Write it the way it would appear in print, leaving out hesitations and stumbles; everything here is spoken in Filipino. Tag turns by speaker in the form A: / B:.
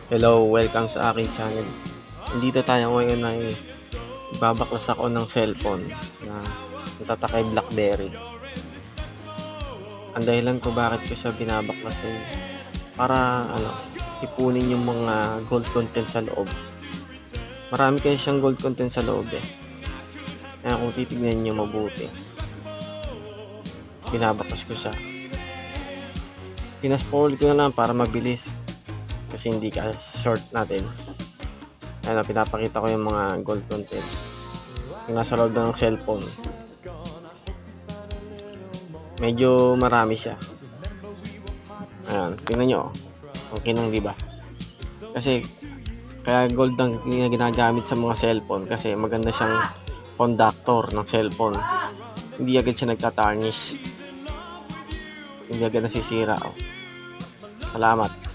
A: Hello, welcome sa aking channel. Nandito tayo ngayon ay babaklas ako ng cellphone na natatakay BlackBerry. Ang dahilan ko bakit ko siya binabaklas ay para ipunin yung mga gold content sa loob. Marami kasi siyang gold content sa loob eh. Kaya kung titignan niyo mabuti, binabaklas ko siya. Pinas-forward ko na lang para mabilis kasi hindi ka short natin. Pinapakita ko yung mga gold content yung nasa loob ng cellphone. Medyo marami siya. Ayan, tingnan nyo. Okay nang diba? Kasi kaya gold ang ginagamit sa mga cellphone kasi maganda siyang conductor ng cellphone. Hindi agad siya nagtatarnish. Hindi agad nasisira. Salamat.